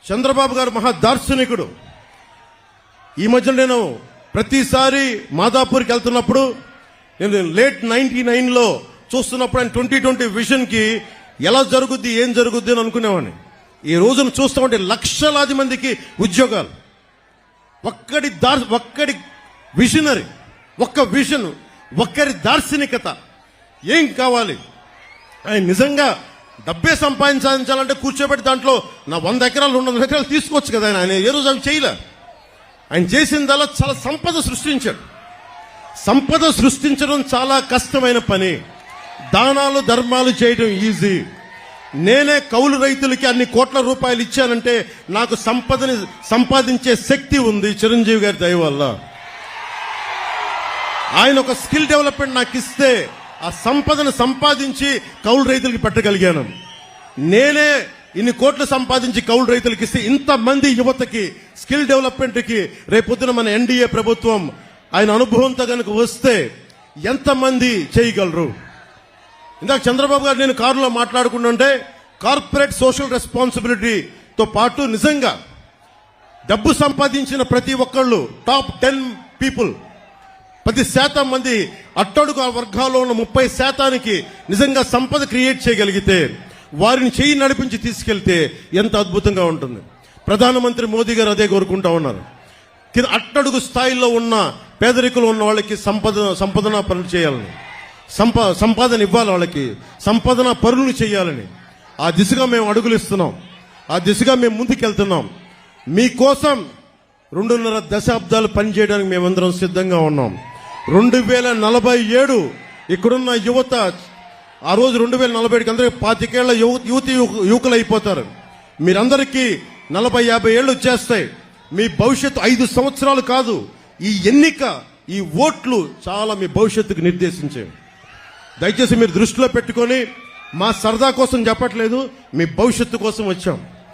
చంద్రబాబు గారు మహా దార్శనికుడు. ఈ మధ్య నేను ప్రతిసారి మాదాపూర్కి వెళ్తున్నప్పుడు నేను లేట్ 99లో చూస్తున్నప్పుడు ఆయన 2020 విజన్ కి ఎలా జరుగుద్ది ఏం జరుగుద్ది అని అనుకునేవాడిని. ఈ రోజును చూస్తామంటే లక్షలాది మందికి ఉద్యోగాలు. ఒక్కడి విజనరీ, ఒక్క విజన్, ఒక్కరి దార్శనికత. ఏం కావాలి? ఆయన నిజంగా డబ్బే సంపాదించాలంటే కూర్చోబెట్టి దాంట్లో నా 100 ఎకరాలు 200 ఎకరాలు తీసుకోవచ్చు కదా. ఆయన ఏ రోజు అవి చేయలే. ఆయన చేసిందల్లా చాలా సంపద సృష్టించాడు. సంపద సృష్టించడం చాలా కష్టమైన పని. దానాలు ధర్మాలు చేయడం ఈజీ. నేనే కౌలు రైతులకి అన్ని కోట్ల రూపాయలు ఇచ్చానంటే నాకు సంపదని సంపాదించే శక్తి ఉంది చిరంజీవి గారి దయ వల్ల. ఆయన ఒక స్కిల్ డెవలప్మెంట్ నాకు ఇస్తే ఆ సంపదను సంపాదించి కౌలు రైతులకి పెట్టగలిగాను. నేనే ఇన్ని కోట్లు సంపాదించి కౌలు రైతులకి ఇస్తే ఇంతమంది యువతకి స్కిల్ డెవలప్మెంట్ కి రేపొద్దున మన ఎన్డీఏ ప్రభుత్వం ఆయన అనుభవంతో కనుక వస్తే ఎంతమంది చేయగలరు? ఇందాక చంద్రబాబు గారు నేను కారులో మాట్లాడుకుంటుంటే కార్పొరేట్ సోషల్ రెస్పాన్సిబిలిటీతో పాటు నిజంగా డబ్బు సంపాదించిన ప్రతి ఒక్కళ్ళు టాప్ 10 పీపుల్ 10% మంది అట్టడుగు వర్గాల్లో ఉన్న 30% నిజంగా సంపద క్రియేట్ చేయగలిగితే వారిని చేయి నడిపించి తీసుకెళ్తే ఎంత అద్భుతంగా ఉంటుంది. ప్రధానమంత్రి మోదీ గారు అదే కోరుకుంటా ఉన్నారు. అట్టడుగు స్థాయిలో ఉన్న పేదరికులు ఉన్న వాళ్ళకి సంపదన పనులు చేయాలని, సంపాదన ఇవ్వాలి, వాళ్ళకి సంపాదన పనులు చేయాలని ఆ దిశగా మేము అడుగులు ఇస్తున్నాం. ఆ దిశగా మేము ముందుకెళ్తున్నాం. మీకోసం 2.5 దశాబ్దాలు పనిచేయడానికి మేమందరం సిద్ధంగా ఉన్నాం. 2047 ఇక్కడున్న యువత ఆ రోజు 2047కి అందరికీ 25 ఏళ్ల యువకులు అయిపోతారు. మీరందరికీ 40-50 ఏళ్ళు వచ్చేస్తాయి. మీ భవిష్యత్తు 5 సంవత్సరాలు కాదు. ఈ ఎన్నిక, ఈ ఓట్లు చాలా మీ భవిష్యత్తుకు నిర్దేశించేవి. దయచేసి మీరు దృష్టిలో పెట్టుకొని, మా సరదా కోసం చెప్పట్లేదు, మీ భవిష్యత్తు కోసం వచ్చాం.